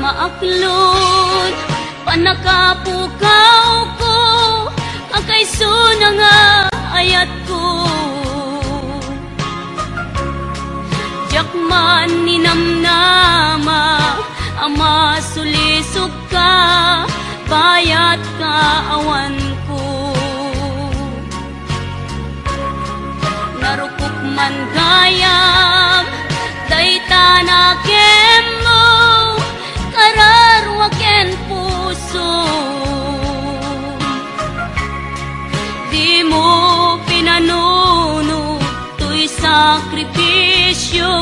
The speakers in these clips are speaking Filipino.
maaklod, panakapukaw ko, ang kaisuna nga ayat ko. Jakman ni namnama, ama sulisok ka, bayat ka awan ko. Narukok man gayam, dayta na kemo, kararwaken puso. Di mo pinanuno, to'y sakripisyo,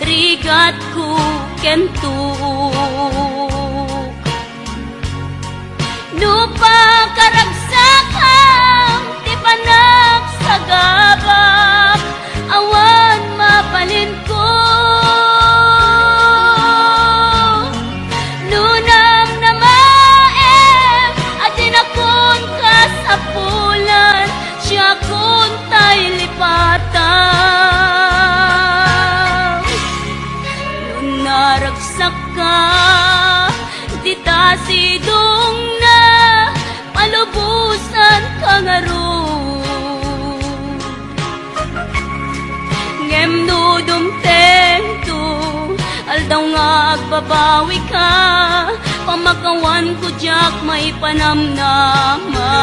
rigat ko kentuk. Nupa karagsakang, di panak sa gabak, awan mapalin ko. Nunam na maem, atin akon kasapulan, siya kun tay lipatan. Nunaragsak ka, di ta sidong na, palubusan ka nga ron. Ngem no dumtento, aldaw nga agbabawi ka, pamakawan ko jak may panamnama.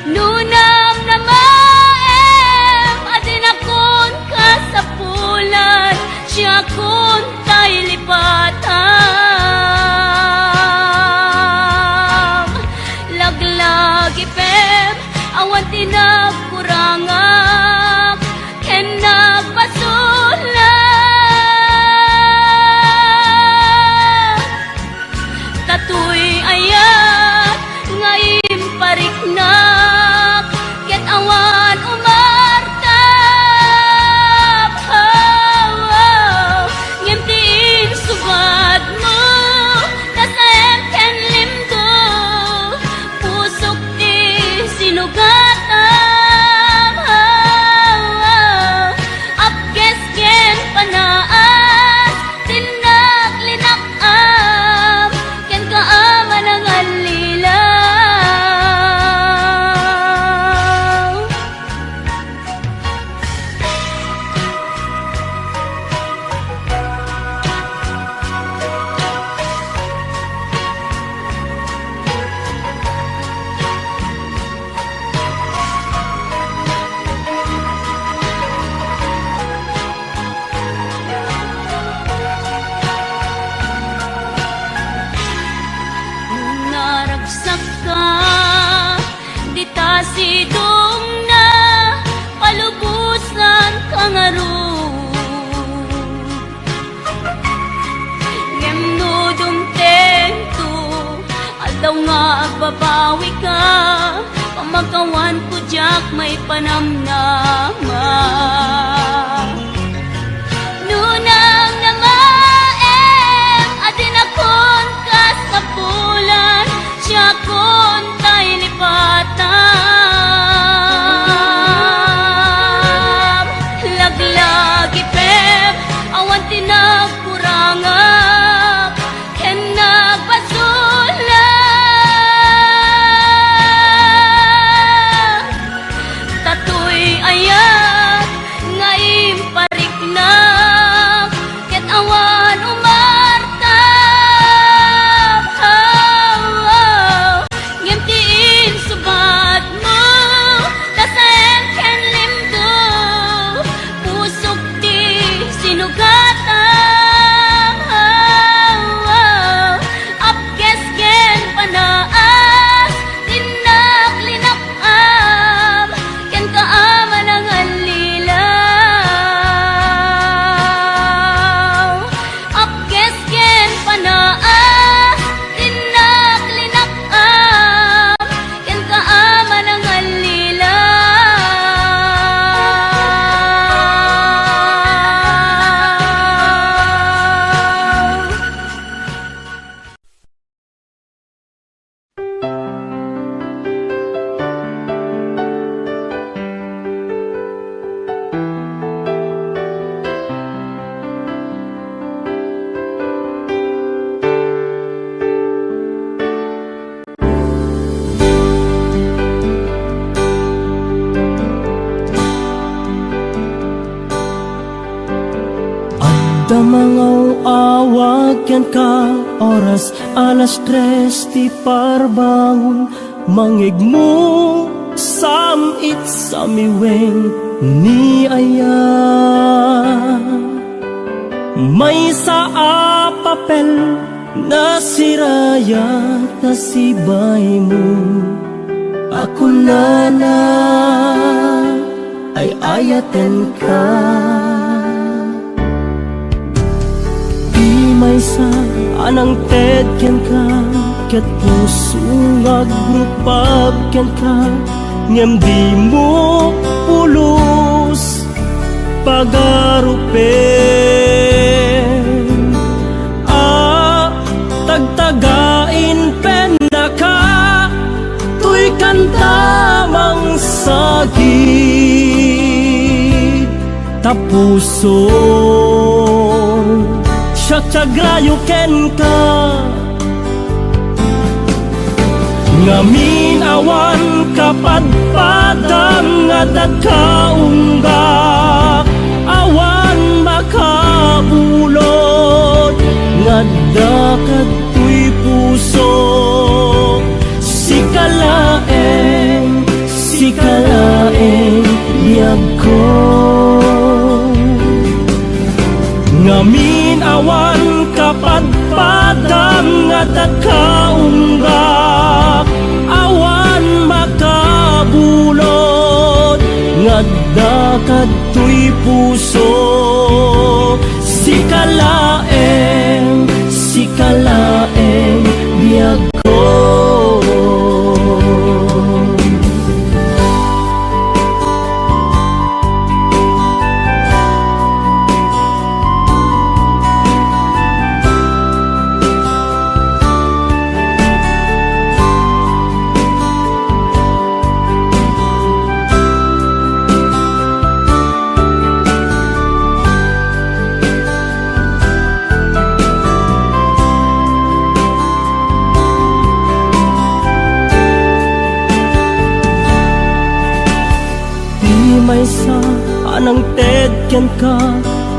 Nunam na maem, adin akon kasapulan, siya kun tay lipatan. Laglag ipem, awan tinagkurangak, ken nagpasulat. Tatoy ayat, ngayon pariknak, ket awan umartap. Ngimtiin subad mo, tasayang ken limdo, pusok di sinugatan. Apkes ken panaas, tinaglinakam, ken kaaman ang alilaw. Naragsak ka, di ta sidong na, palubusan ka nga ron. Ngem no dumtento, aldaw nga agbabawi ka, pamagawan ko jak may panamnama. Nunang na maem, adin akon kasapulan, siya kun tay lipatan. Laglag ipem, awan tinagkurangak, ken nagpasulat. Tatoy ayat, Damangaw awag yan ka oras 3:00 ti parbangon mangig mo samit samiweng ni aya may sa papel na siraya na sibay mo ako na ay ayaten ka may sa anang ted ken ka ket puso nga grupab ken ka ngem di mo pulos pagarupen tagtagain pen na ka tuy kantamang sakit tapuso Syagrayo ken ka ngamin awan kapadpadam nga dagkaunggak awan makabulod nga dakatoy puso sikalaeng biyag ko ngamin awan kapadpadam nga dagkaunggak awan makabulod nga dakatoy puso sikalaeng biyag ko may sa anang ted ken ka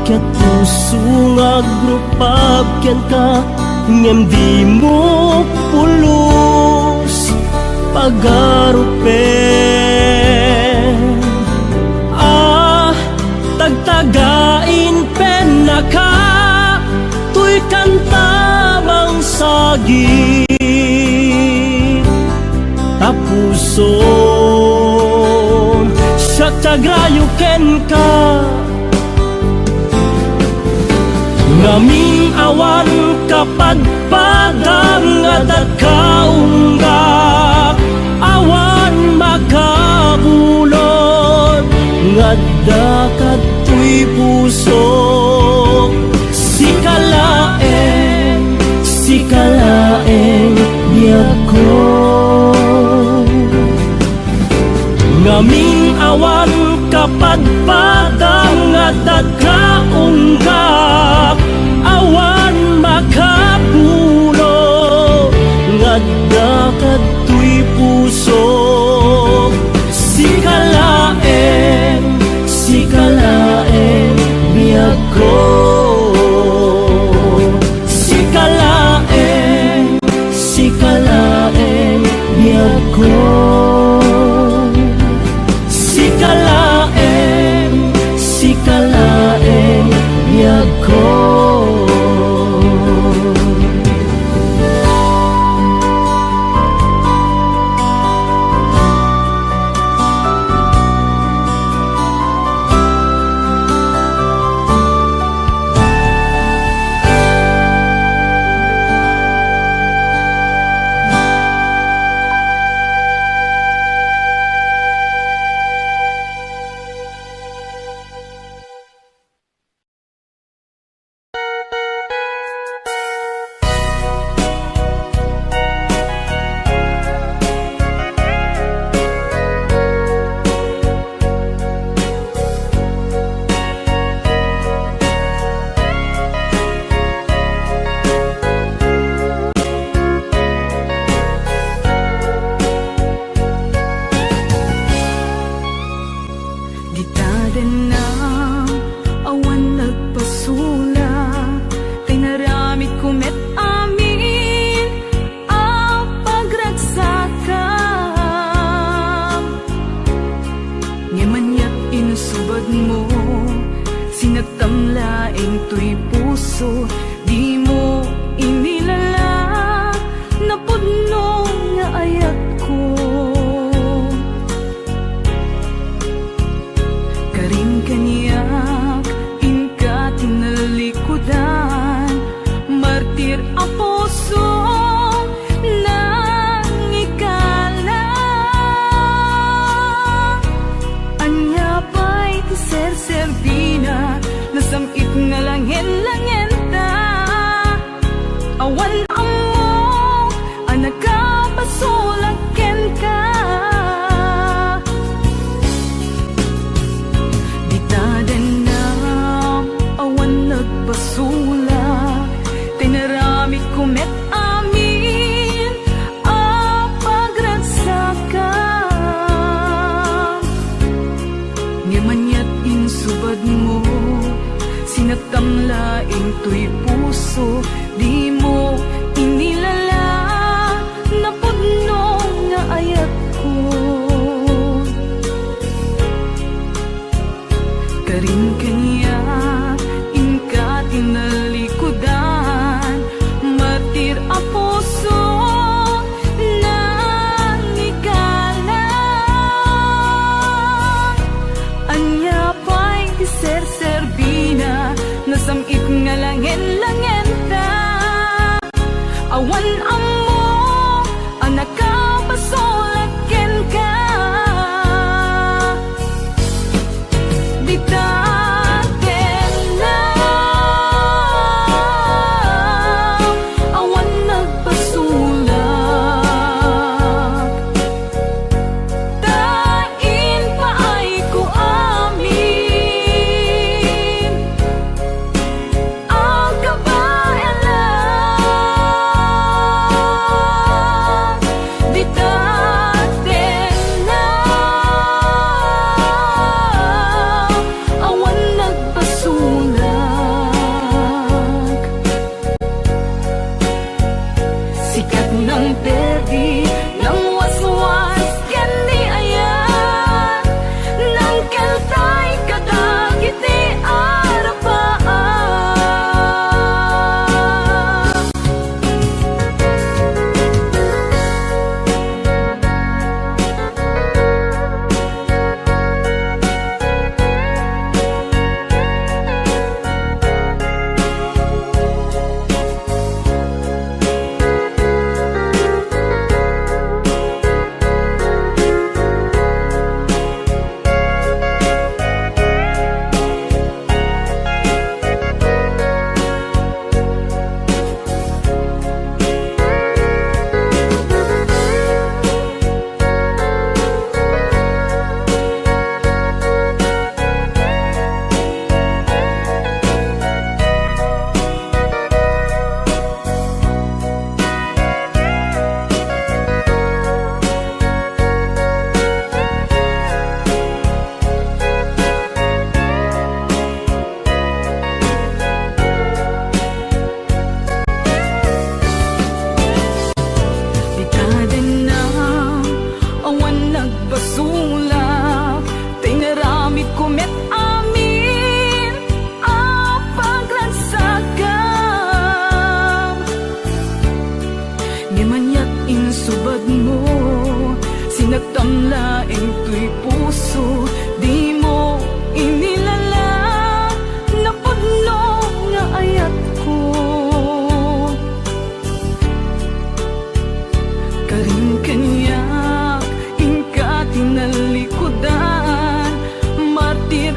ket puso nga grupab ken ka ngem di mo pulos pagarupen tagtagain pen na ka tuy kantamang sagit tapuso Syagrayo ken ka ngamin awan kapadpadam nga dagkaunggak awan makabulod nga dakatoy puso sikalaeng biyag ko ngamin awan kapadpadam nga dagkaunggak awan makabulod nga dakatoy puso sikalaeng biyag ko sikalaeng biyag ko sikalaeng biyag ko Gitaren na awan nagpasulat Ngamanyak insubad mo, sinagtamlaing to'y puso, di mo inilala, napudno nga ayat ko. Karin kaniyak, inka tinalikudan, martir a puso, nang ikala. Anya pa'y ti ser-serbina, nasamit nga langin-langin ta. Awan amok, anak ka basulaken ka. Awan nagpasulak, tinaramit kumet amin a pagragsakan. Ngamanya't insubad mo, sinagtamlaing to'y puso, di mo inilala, napudno nga ayat ko. Karin kanya, inka tinalikudan, martir a puso, nang ikala. Anya pa'y ti ser-serbina, nasamit nga langin-langin ta. Awan amo, anak ka basulaken ka. Bitaken na, awan nagpasulak, tain pa ay ko amin ang kabayanan. Bitaken na, awan nagpasulak, sikat ng perdi, ng waswas ken ni ayan, ng keltay kadagiti arapaan. Bitaden na, awan nagpasulak, tinaramit kumet amin a pagragsakan. Ngamanyak insubad mo, sinagtamlaing to'y puso, di mo inilala, napudno nga ayat ko. Karin kanyak, inka tinalikudan, martir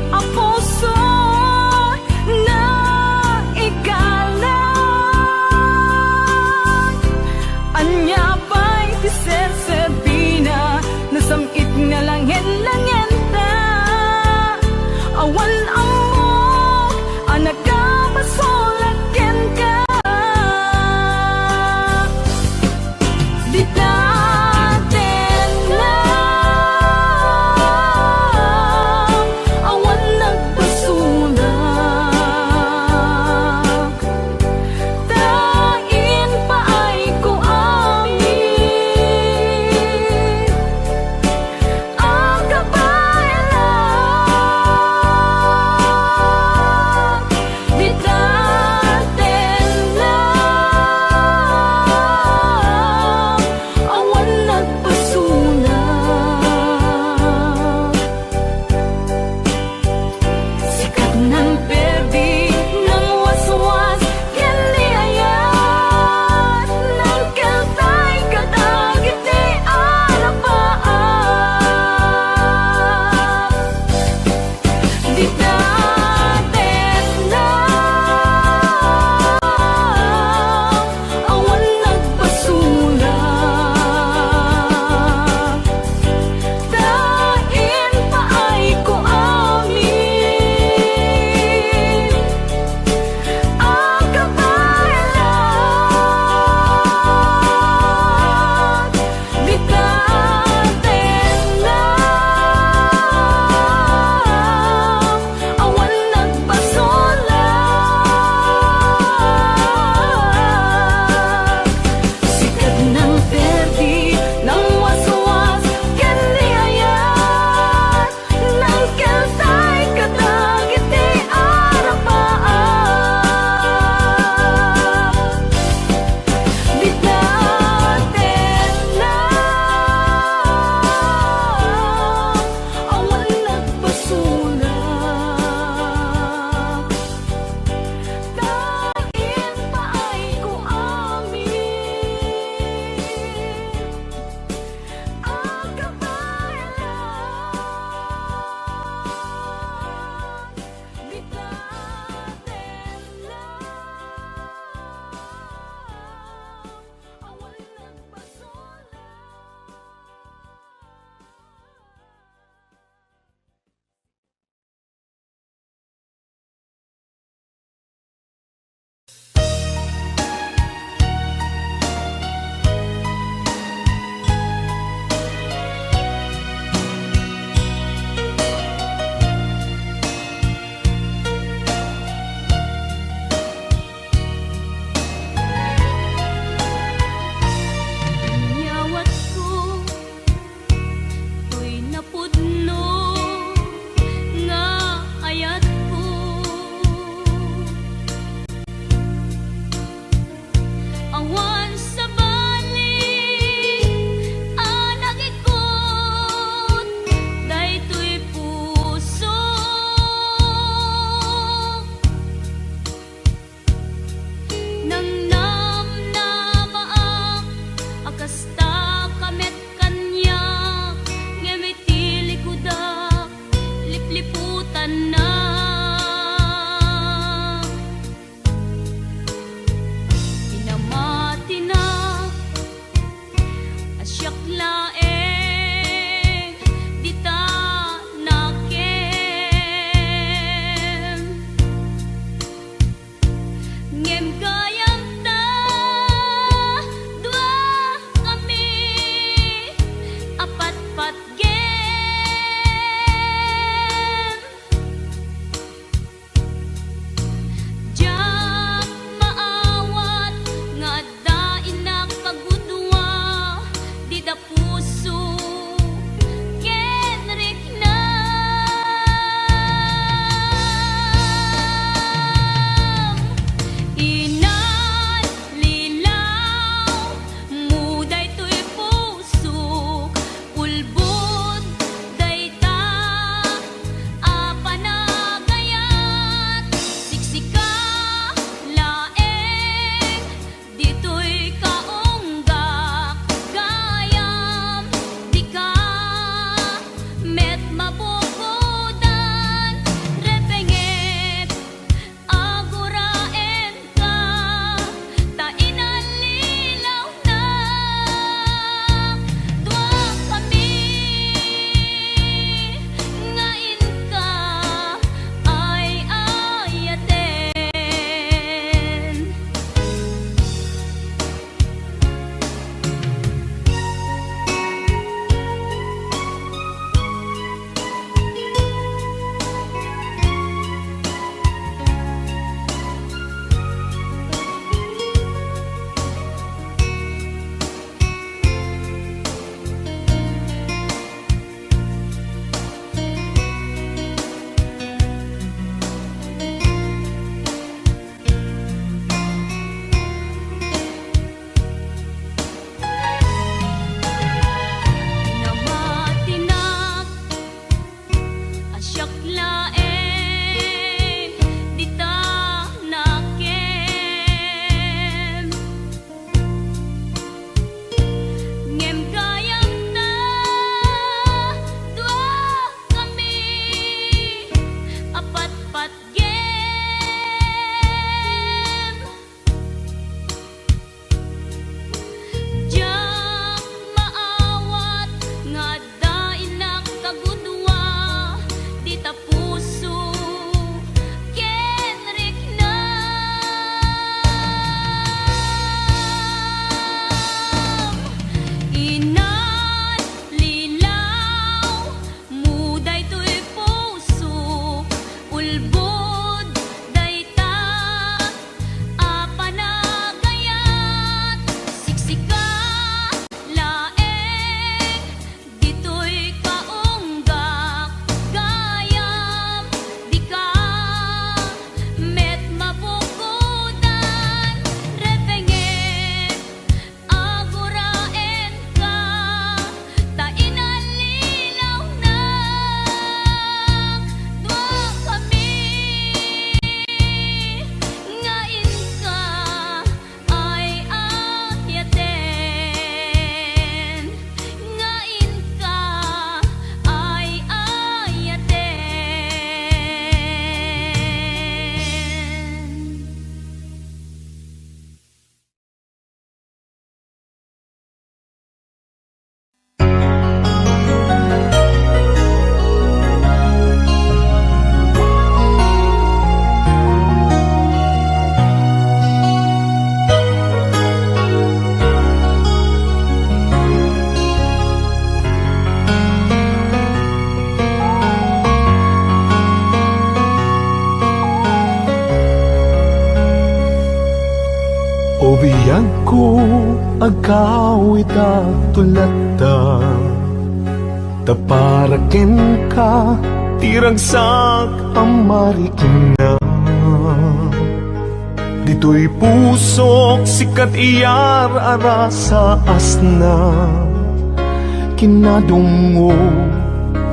siyak laeng di ta nakem ngem kayang ta dua kami apat-pat gem jang maawat nga dainak kagudwa di ta puso kenrik na inan lilaw muday to'y puso ulbod dayta apanagayat siksika laeng dito'y kaunggak gayam di ka met mabukudan repengen aguraen ka ta inalilaw na dua kami ngain ka ay ayaten ngain ka ay ayaten. O biyag ko agawid tulata taparaken ka tiragsak amarikin na dito'y pusok sikat iyar ara sa asna kinadungo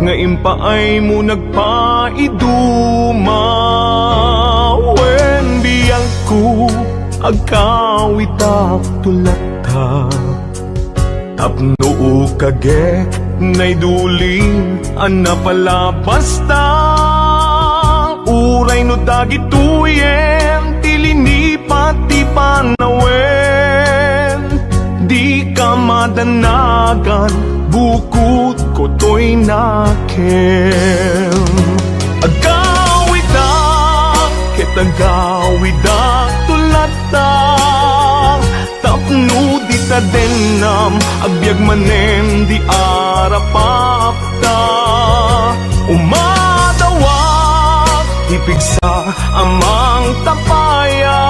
nga impaay mo nagpaiduma wen biyag ko agawid tulata tapno kagek nay duling ana pala basta uray no dagituyen tilini pati panawen di ka madanagan bukod ko to'y nakem agawid kitagawid tulata tapno di ta denam agbyag manen di arapapta umadawak ipigsa amang tapaya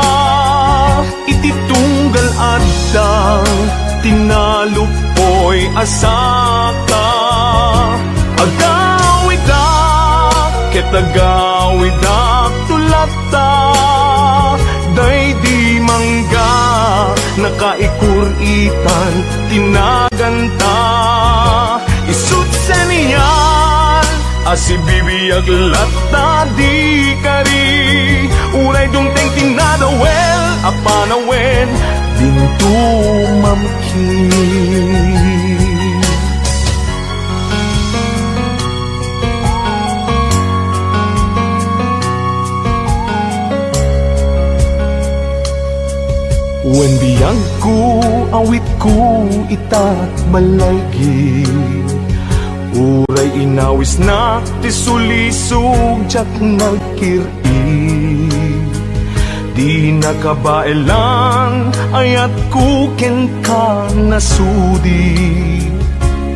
iti tunggal adang tinalupoy asaka agawidak ketagawidak tulata day di mangga nakaikuritan tinaganta isut seniyan asibibiyag lata di kari uray dungteng tinadawel apanawen dintu mamkin wen biyang ko awit ko itat malaygi uray inawis na ti sulisog jak nagkiri di nakabaelan ayat ko ken ka nasudi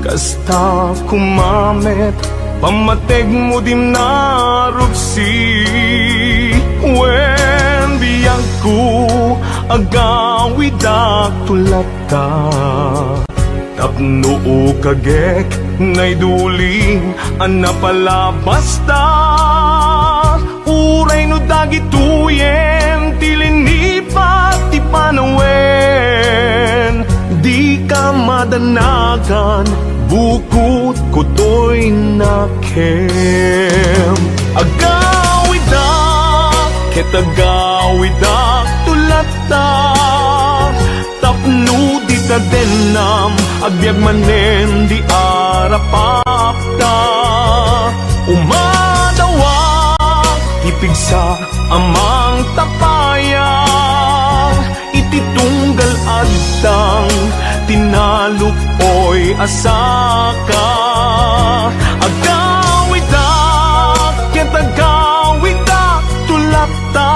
kasta kumamet pamateg mo dim narupsi wen biyang ko agawidak tulata tapno kagek nay duling ana pala basta uray no dagituyen tilini pati panawen di ka madanagan bukod ko to'y nakem tagawidak tulata tapno di tadenam agbyag manen di arapapta umadawak ipigsa amang tapayang ititunggal adtang tinalupoy asaka agawidak ken tagawidak tulakta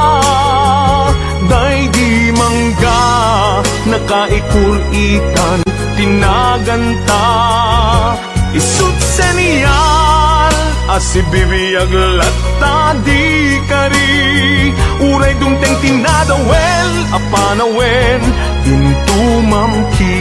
day di mangga nakaikuritan tinaganta isut seniyal asibibiyag latta di kari uray dumteng tinadawel apanawen intumamki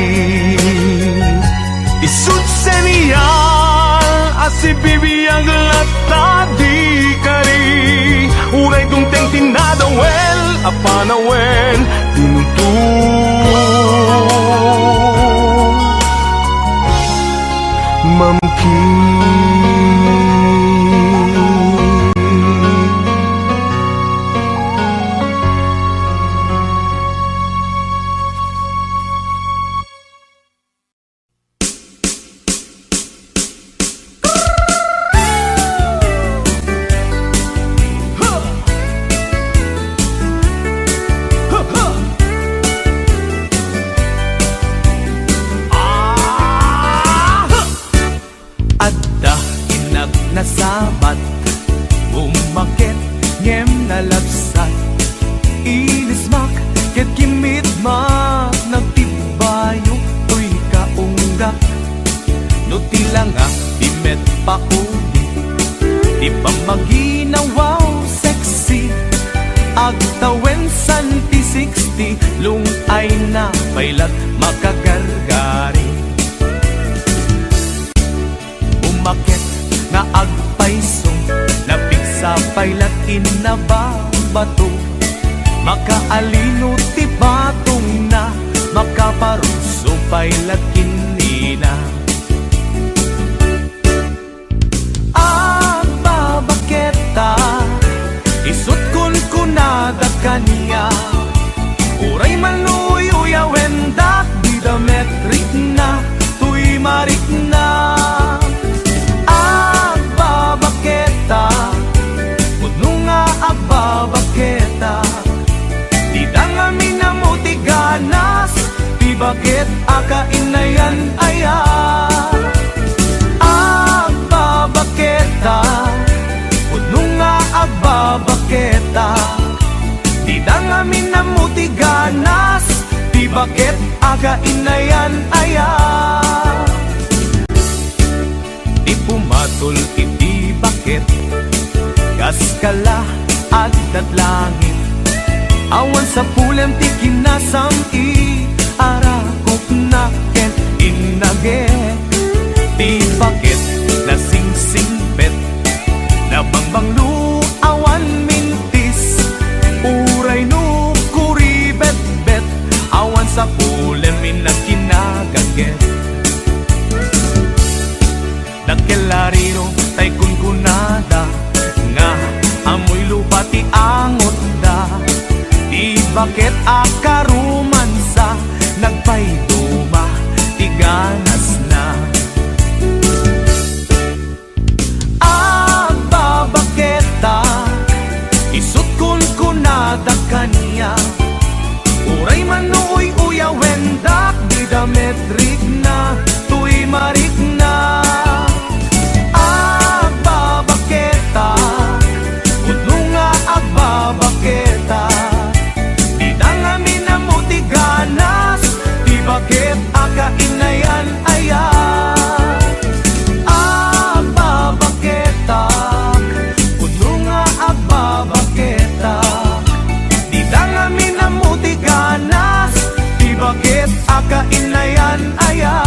isut seniyal asibibiyag latta di kari uray dumteng tinadawel apanawen intumamki. Nasabat, umakit, ngem nalabsat inismak, ket kimitmak nagtibayo, tuy kaunggak no tilanga, imet pauli di pamaginawaw sexy agtawen santi 60 lungay na pailat makagargari umakit nga agpaiso napigsa pailat inababato makaalino ti batong na makaparuso pailat kinina agbabaketa isut kun kunada kaniya uray maluyo wendak di dametrik na tuy marik na agbabaketa di dangami na mutiganas di bakit akainayan aya agbabaketa puno nga agbabaketa di dangami na mutiganas di bakit akainayan aya di pumatol iti bakit kaskala agdat langit awan sa pulem ti kinasam i arakop na ken inaget ti bakit na singsingbet na bangbanglu awan mintis uray no kuribet-bet awan sa pulem inagkinagaget nagkelarino tay kunkunada nga amoy lupa ti angot da di bakit akarumansa nagpayduma ti ganas na agbabaketa isut kun kunada kaniya uray manuoy uya wendak di dametrik na tuy marik na agbabaketa di dangami na mutiganas di bakit akainayan aya agbabaketa puno nga agbabaketa di dangami na mutiganas di bakit akainayan aya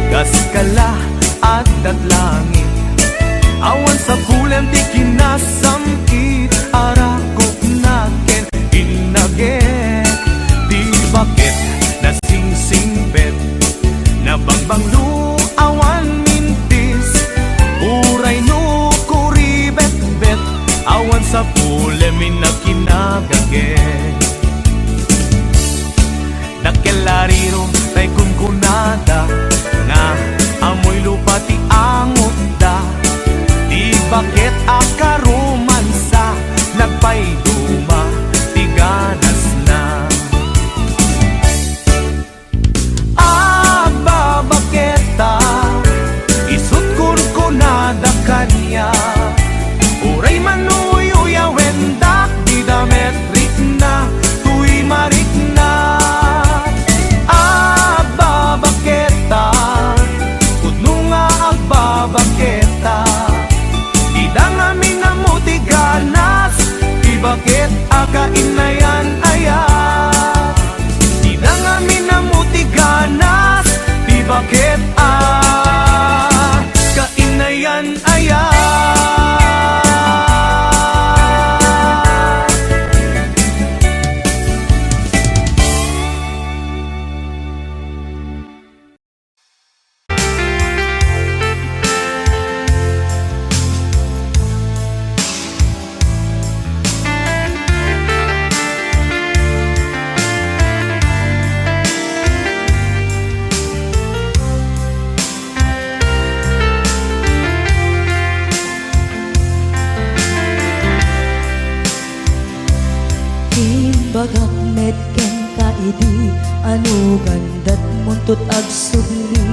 kaskala at langit. Awan sa bulan di kinasamkit, arakok naken inaget. Di bakit nasingsingpet, nabangbang awan mintis, uray no kuribet-bet, awan sa bulan minakinagaget. Nakelariro tay kunkunada, nga amoy lupa ti angot da. Di bakit akaromansa, nagpayduma ti ganas na. Babaketa, isut kunkunada kanya, uray manuyo wendak di dametrik na, tuy marik na. Babaketa, kudno nga agbabaketa, di da nga minamuti ganas, di bakit akainayan ayat. Di da nga minamuti ganas, di bakit kainayan ayat. Bagak metken kaidi, anu gandat muntut agsubli.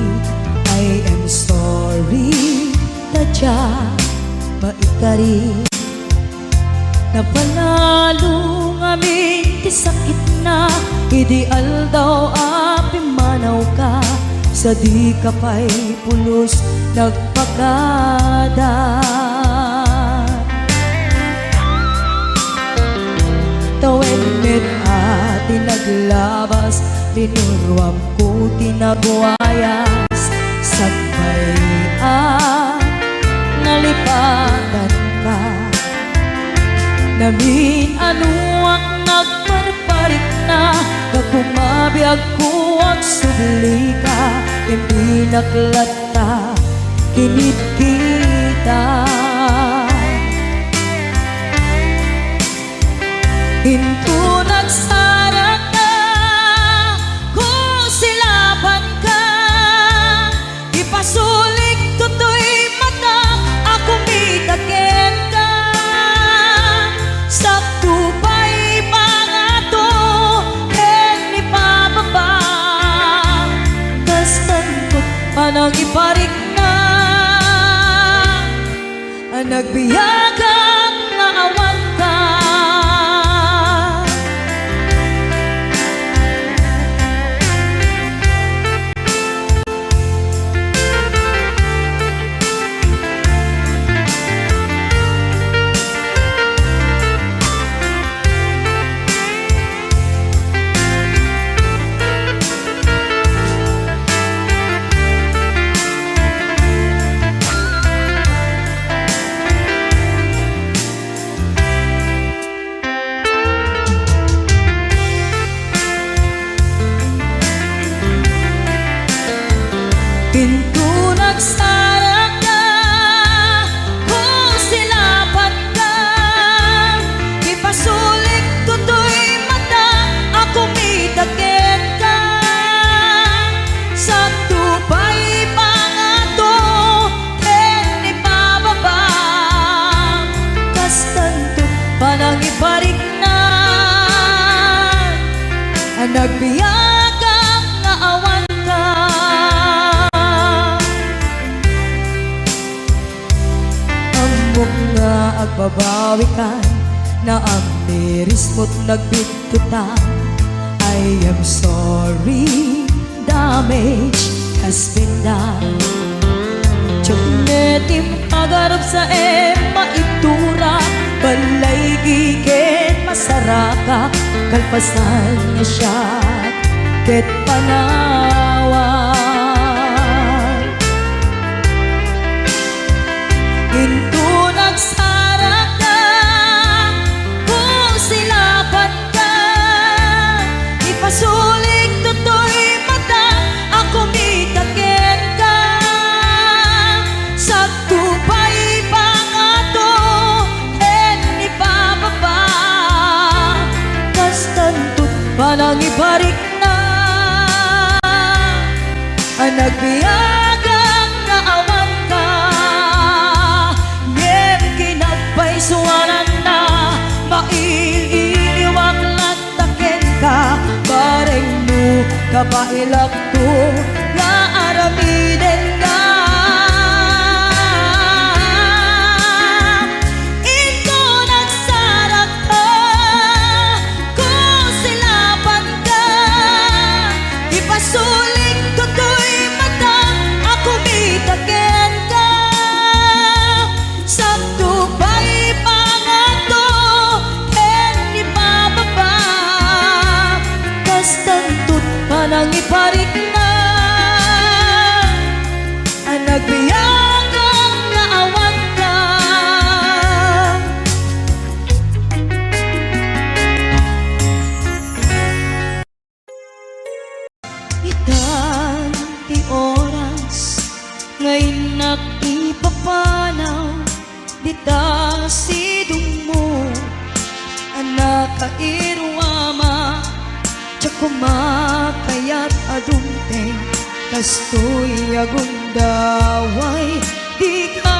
I am sorry, tadya maikari. Napanalo ngamin ti sakit na, ideal daw api manaw ka. Sa di ka pa'y pulos nagpakada. Tawenit at tinaglabas, tinuruam ko tinagwayas. Sagbay nalipatan ka, namin anuak nagparparik na. Kakumabiyag ko at subli ka, hindi naklata kinit kita. Hinto nagsara ka, kung silaban ka, ipasulik tutoy mata, ako mitaken ka. Sakto pa'y pangato, ken ni pababa, kastan ko panang iparik na. Nagbiyagang nga awan ka. Pinto nagsara ka, kung silaban ka, ipasulik tutoy mata, ako mitaken ka. Sakto pa'y pangato, ken ni pababa, kastanto panang iparik na. Nagbiyagang nga awan ka. Nga agbabawi ka, na ang miris mo't nagbitutan. I am sorry, damage has been done. Tiyunetim agarap sa maitura, balay gigen masaraka, kalpasan niya siya ket panawan. ang nagbiyagang naawan ka. Ngem kinagpaisuanan na mailiwag lataken ka. Bareng mo kapailak to nga aramiden ka. Ito nagsarat ka kung silapan ka. Ipasuling tutoy mata ako mitaken ka. Sakto ba'y pangato ken ni bababa. Kastantut panang iparik na ang nagbiyagang naawan ka. Itan ti oras ngayon nakipapanaw. Dita sidong mo anak kairwama. Tsak kumakayat adunteng kastoy agundaway. Di ka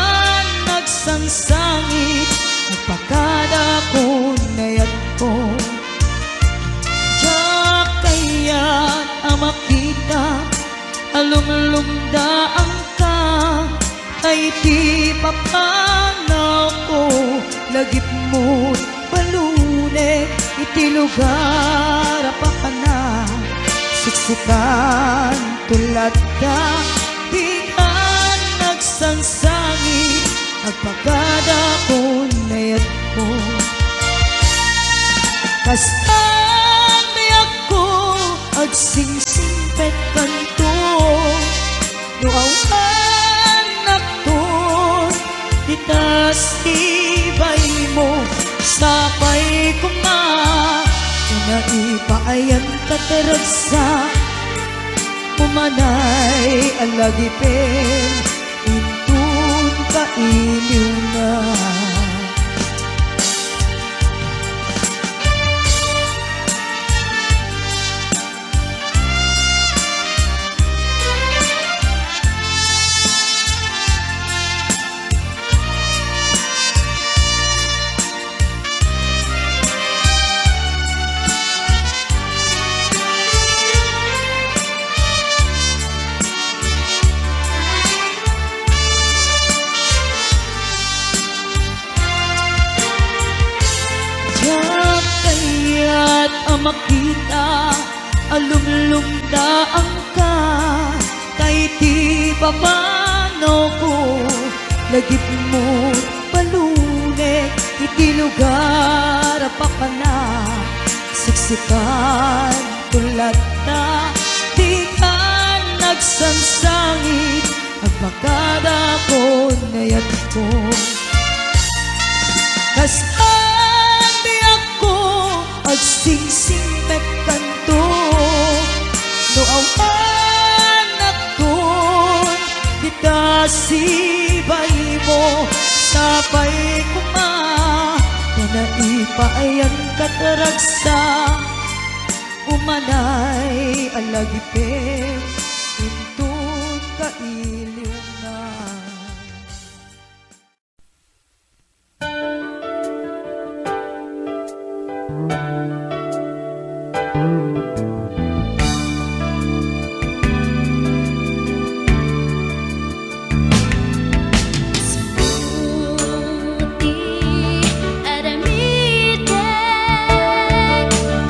nagsangsangit nagpakadakon nayat ko. Tsak kayat amakita alumlumdaan ka. Ay di papanaw ko lagip mo balunek. Iti lugar pa ka na siksikan tulad ka. Di ka nagsangsangit agpakadakon nayat ko. Kastan biyak ko agsingsingpet kanto. Nuawan nakton ditas ibay mo. Sapay kuma naipayan kateragsa. Umanay alagipin intun kailiw na. Makita alumlumdaan ka. Kay di papano ko lagip mo palunek. Iti lugar pa ka na siksikan tulad na. Di ka nagsangsangit agpakadakon nayat ko. Kastan biyak ko agsingsingpet kanto. Nuawan nakton kita sibay mo. Sapay kuma naipayan kataragsa. Umanay alagipin intun kailiw na.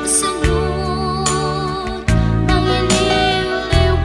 Sunod, nangiliw-liw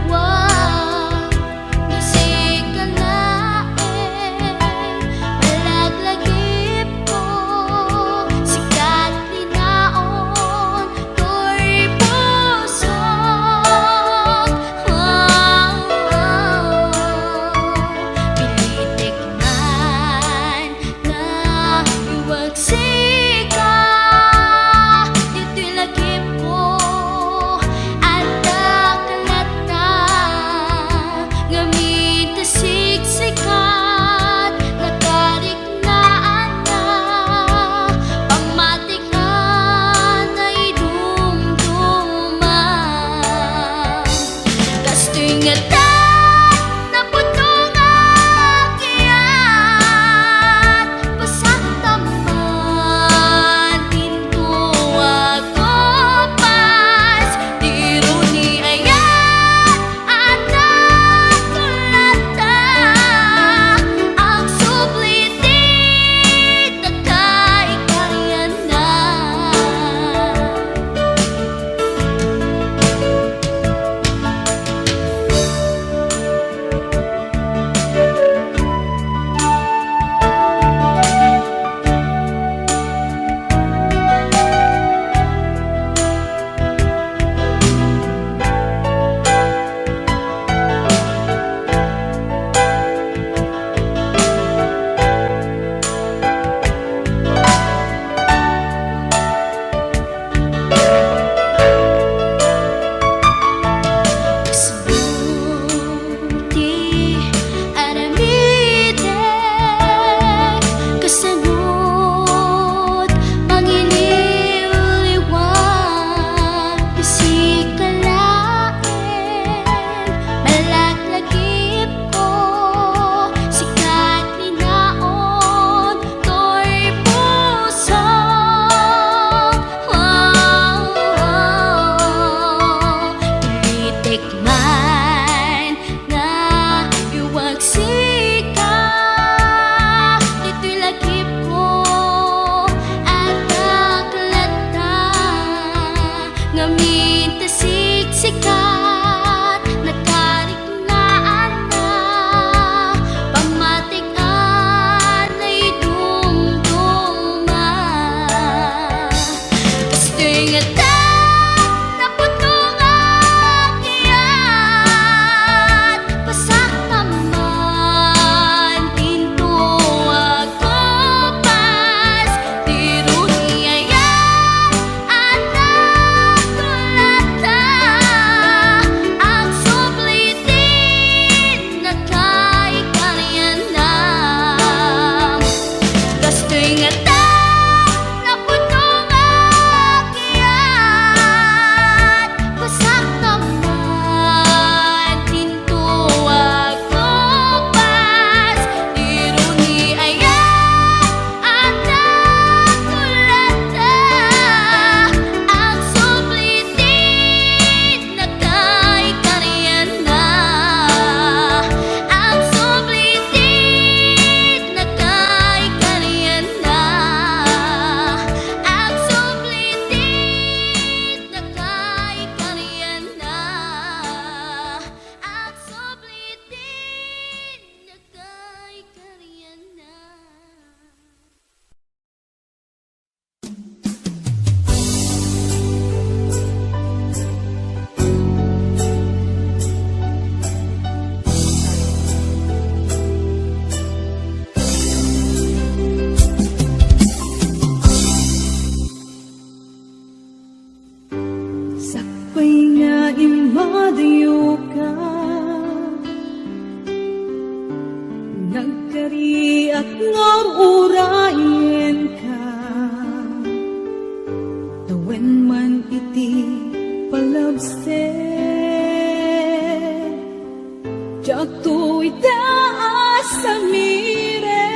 jak tu itaas sa miren,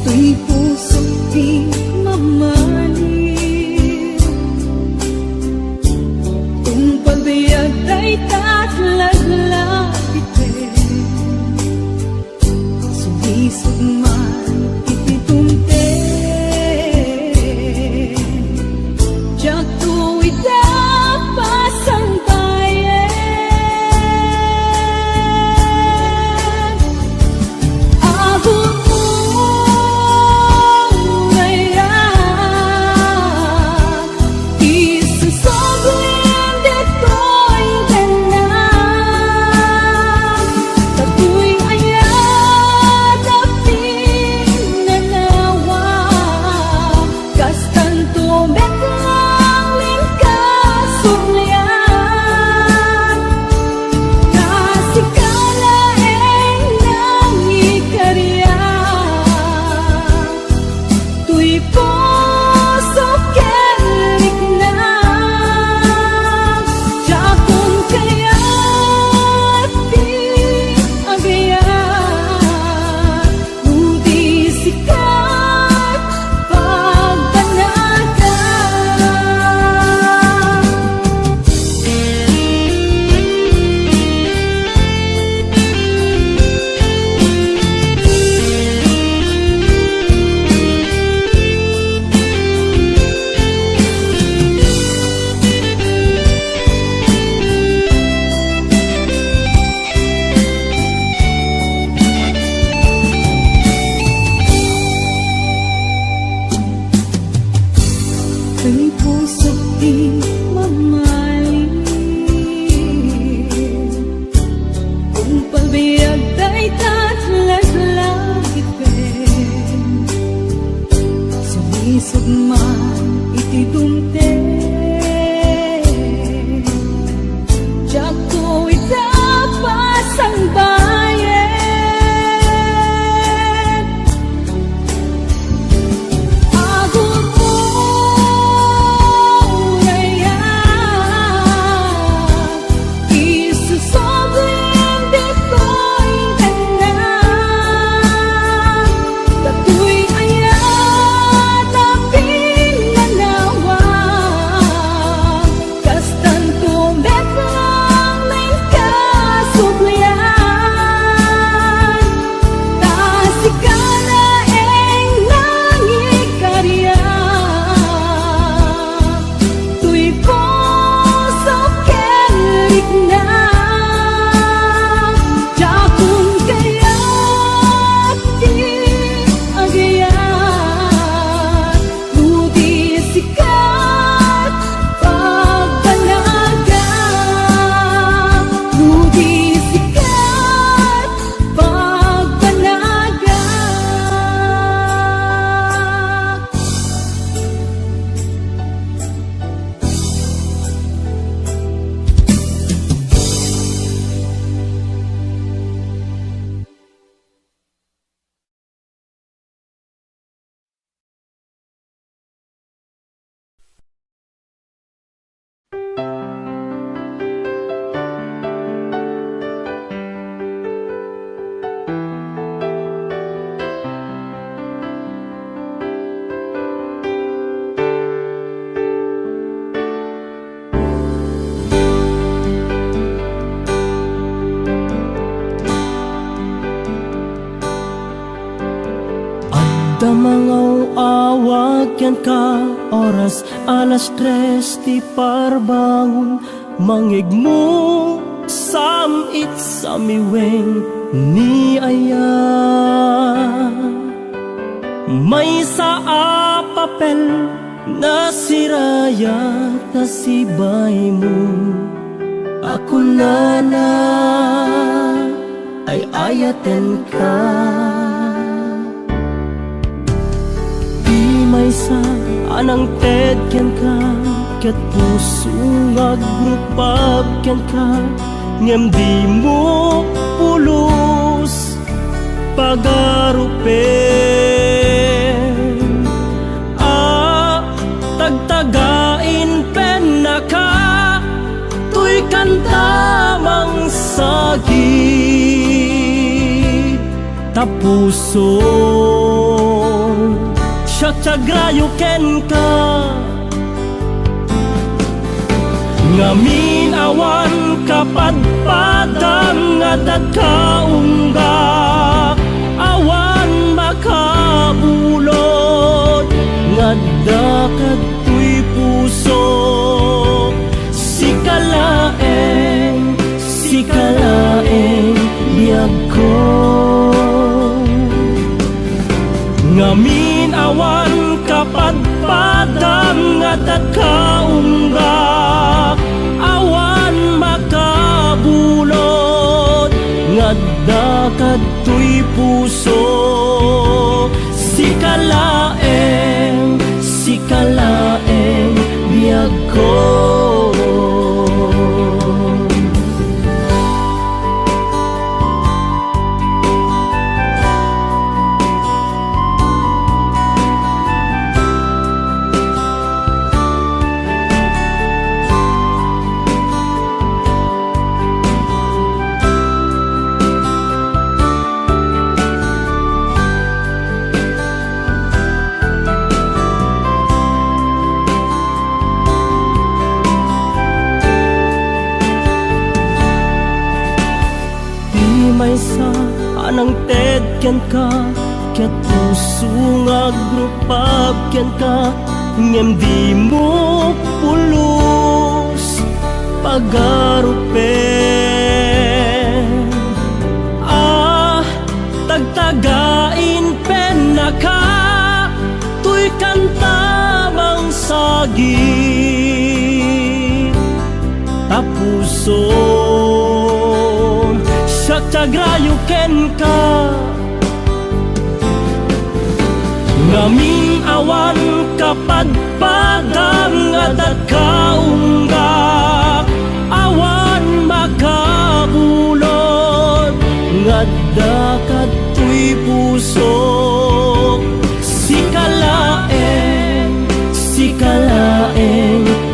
tuy puso di mamalim, kung pagbayag ay tatlaglag itin, sumisog man itituntin, jak tu itapas ang bayan. Abot mo ngayon, isusoblin dito'y tanan, tato'y ayat at pinanawa, kastan tumeklang lingkasulyan, kasikalaeng ng ikarya, tuy puso kerik na, jakon kaya't di agayan, budi sikat pagpanaga. Kay puso't di mamalim, kung pagbayag ay tatlaglag itin, sumisog man itidumtin, jak ko itapas ang bayan. Abot mo ngayon, isusoblin dito'y tanan, tato'y ayat na pinanawa, kastan tumeklang lingkasulyan, kasikalaeng ng ikarya, tuy puso kerik na, jakon kaya't di agayan, budi sikat pagpanaga, budi sikat pagpanaga. Damangaw awagyan ka, oras alas 3 di parbangon, mangigmo samit sa miweng ni aya. May sa papel na sirayat na sibay mo, ako na ay ayaten ka. May sa anang tedyan ka, ket puso agrupab ken ka, ngem di mo pulos pagarupen. Tagtagain pen na ka, tuy kanta tapuso siya tiagrayo ken ka ngamin awan kapadpadang nga dagkaunggak awan makabulod nga dakadtoy puso sikalaeng biyag ko ngamin awan kapadpadang nga dagkaunggak awan makabulod nga dakadtoy puso sikalaeng biyag ko. Maysa anang ted ken ka ket puso nga grupap ken ka ngem di mo pulos pagarupen tagtagain pen naka tuy kanta mang sagi tapuso tiagrayo ken ka ngamin awan kapadpadang nga dagkaunggak awan makabulod nga dakadtoy puso sikalaeng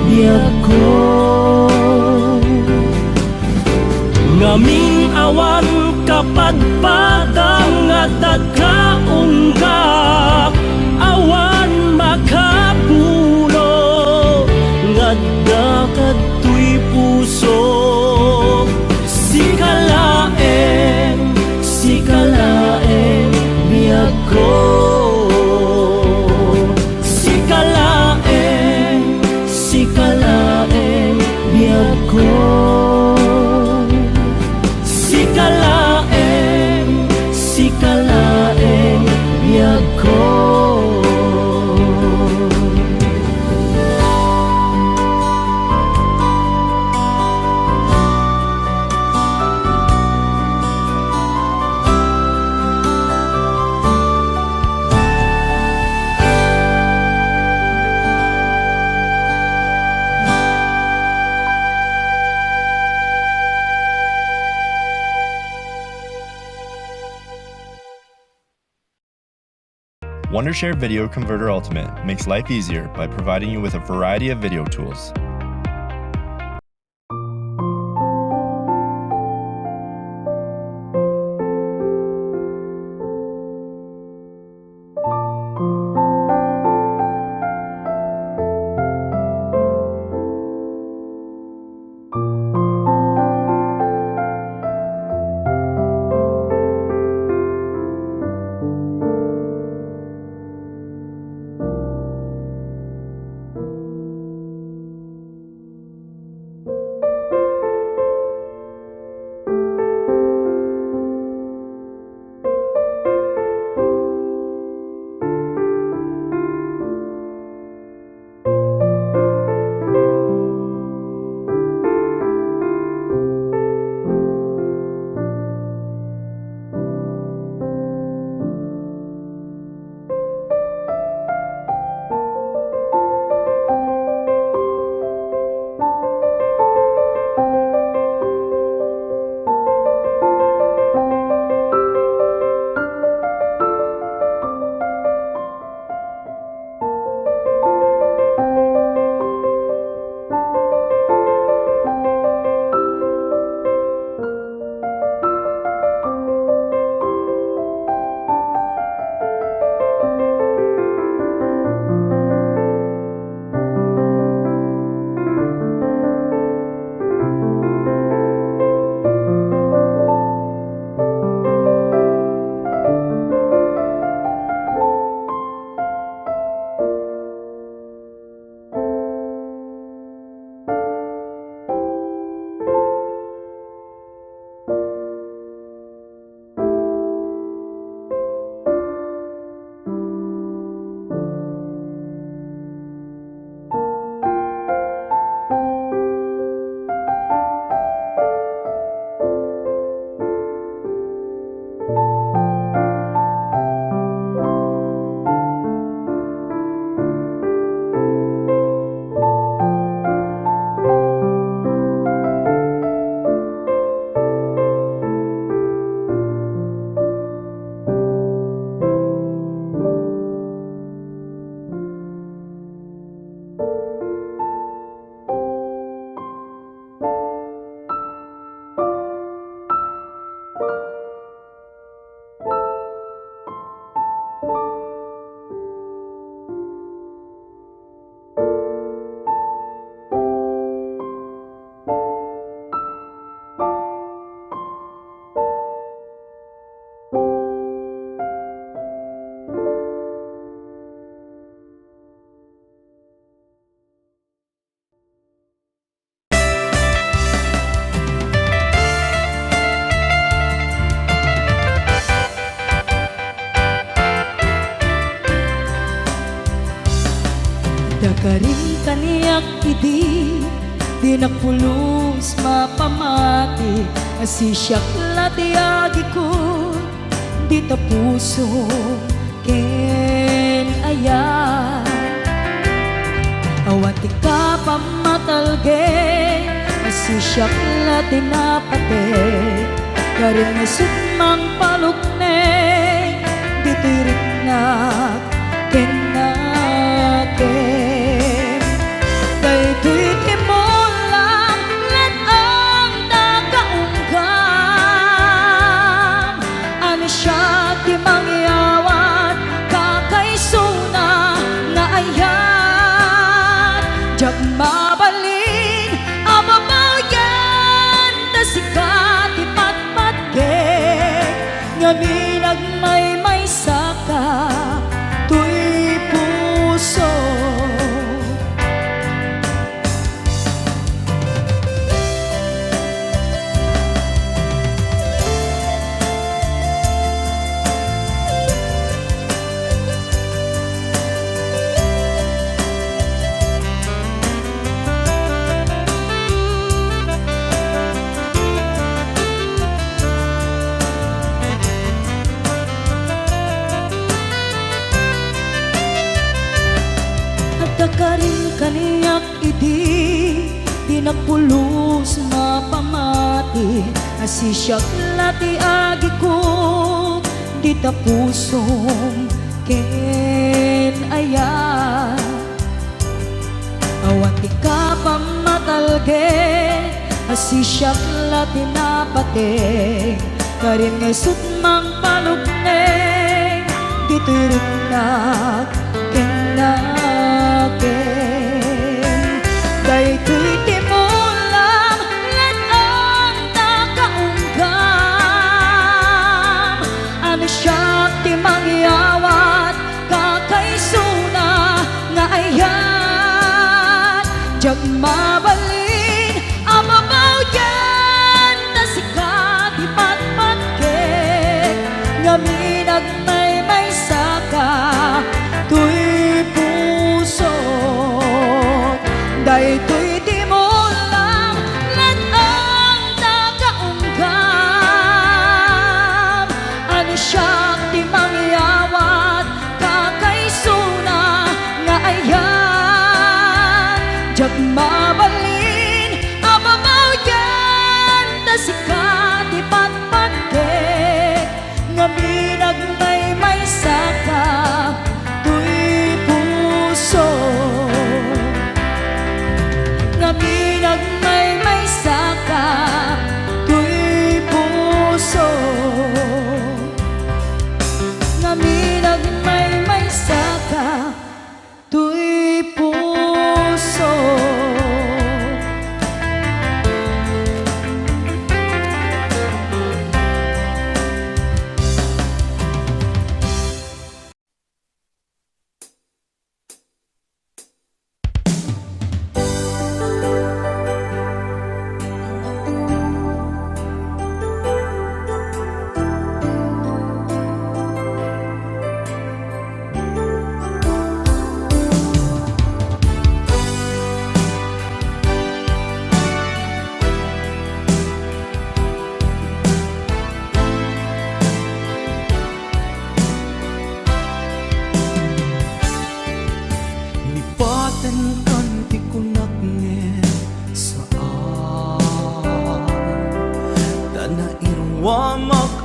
biyag ko ngamin awan kapadpadang nga dagkaunggak awan makapulo nga dakadtoy puso sikalaeng biyag ko sikalaeng biyag ko sikalaeng biyag ko. Wondershare Video Converter Ultimate makes life easier by providing you with a variety of video tools. kaniyak idi di nagpulos mapamati asisyak latiagi ko di tapuso ken ayan awati ka pamatalge asisyak latinapate karin nga sutmang palukne di tirik na kenaken daytoy timolang let ang tagaunggam ano siya ti mangyawat kakaisuna na ayan jak mabalin amabayan na sikat ipatpatge ngamin agmay saka tuy puso karin kaniyak idi di nagpulos mapamati asisyak lati agi ko di tapusong ken aya awati ka pamatalge asisyak lati napate karin nga sutmang palukne di tirik na daytoy timolang let ang nakaunggam ano siya ti mangyawat kakaisuna nga ayan jak mabalin amabayan na sikat ipatpatke ngamin agmay saka tuy puso daytoy timolang let ang tagaunggam ano siya ti mangyawat kakaisuna nga ayan jak mabalin amabayan na sikat ipatpatke ngamin agmay saka tuy puso ngamin agmay saka tuy puso ngamin agmay saka tuy puso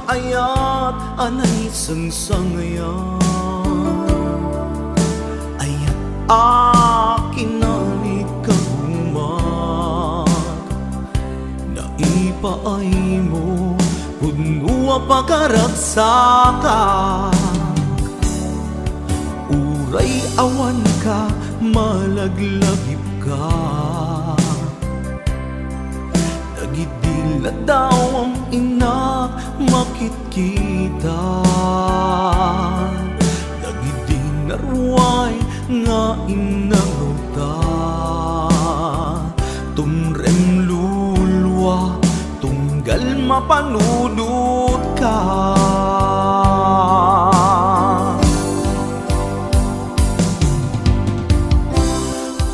ayat anay sangsangayan ayat akin na ikagumat naipaay mo punua pagkaragsaka uray awan ka malaglagip ka nagidila daw ang inak makit kita nagidin narway nga inaruta tumrem lulwa tunggal mapanudot ka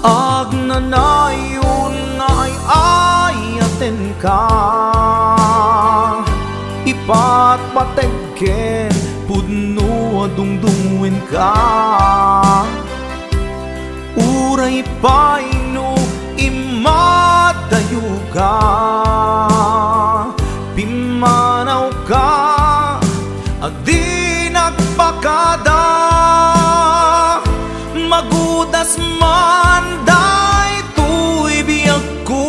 agnan ipat pategken pudno adungdungwen ka uray paino imadayo ka pimanaw ka adi nagpakada magudas man day tuy biyag ko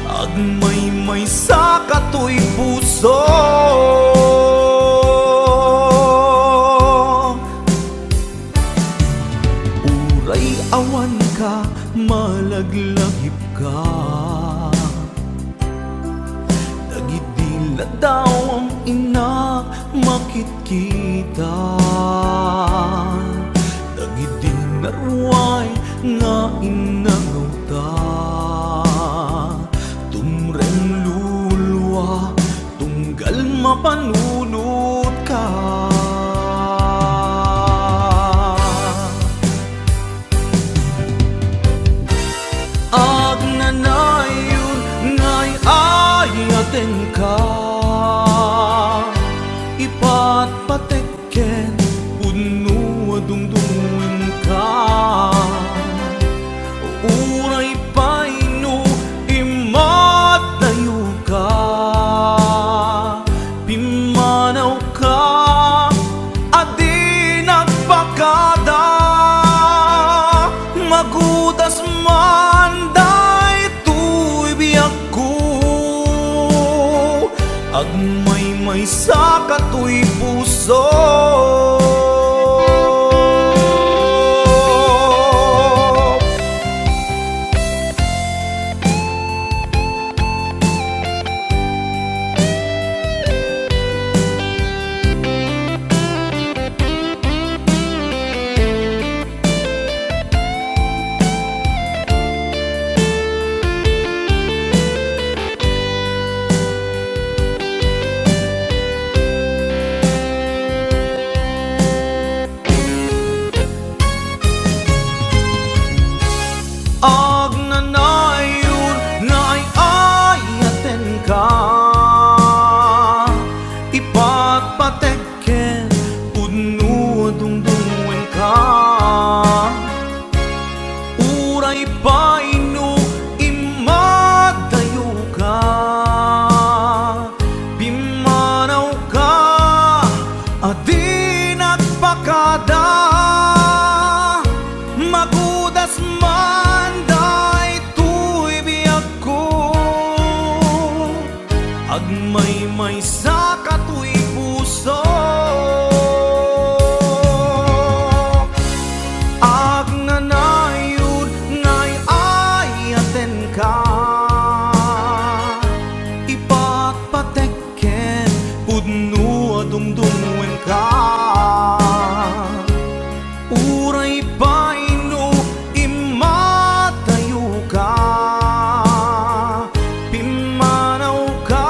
agmay sa katoy puso uray awan ka malaglagip ka dagidila daw ang ina makitkita dagidin narway nga inagaw ta tumrem lulwa tunggal mapanunod ka agnanayon ngay ayaten ka ipat patekken puno adungdungwen ka uray paino imatayo ka pimanaw ka adi nagpakada magudas man day tuy biyag ko agmay sa katoy puso agnanayon ngay ayaten ka ipat patekken puno adungdungwen ka uray paino imadayo ka pimanaw ka adi nagpakada magudas man day tuy biyag ko agmay sa katoy puso agnanayon ngay ayaten ka ipat patekken pudno adungdungwen ka uray paino imatayo ka pimanaw ka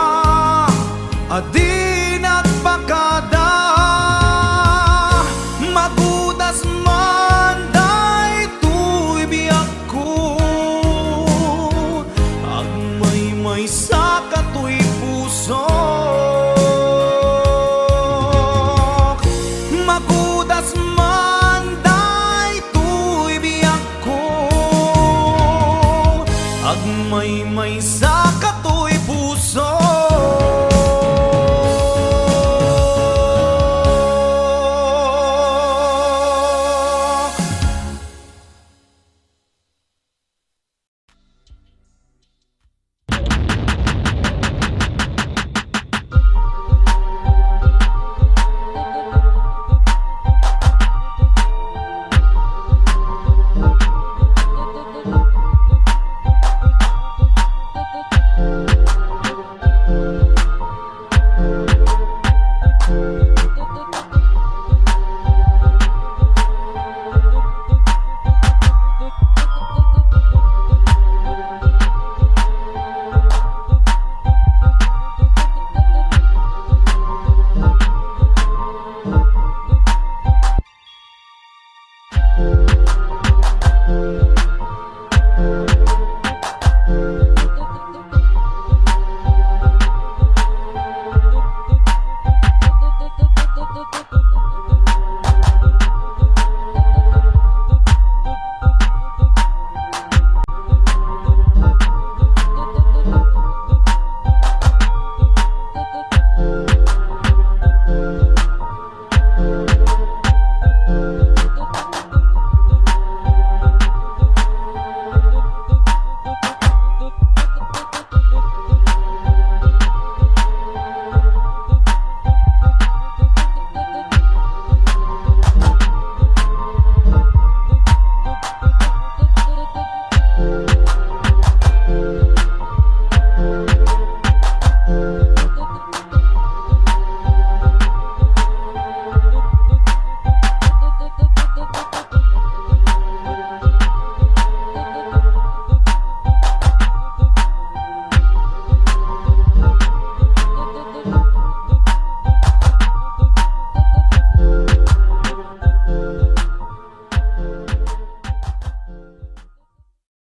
adi nagpakada magudas man day tuy biyag ko agmay sa katoy puso magudas man day tuy biyag ko agmay sa katoy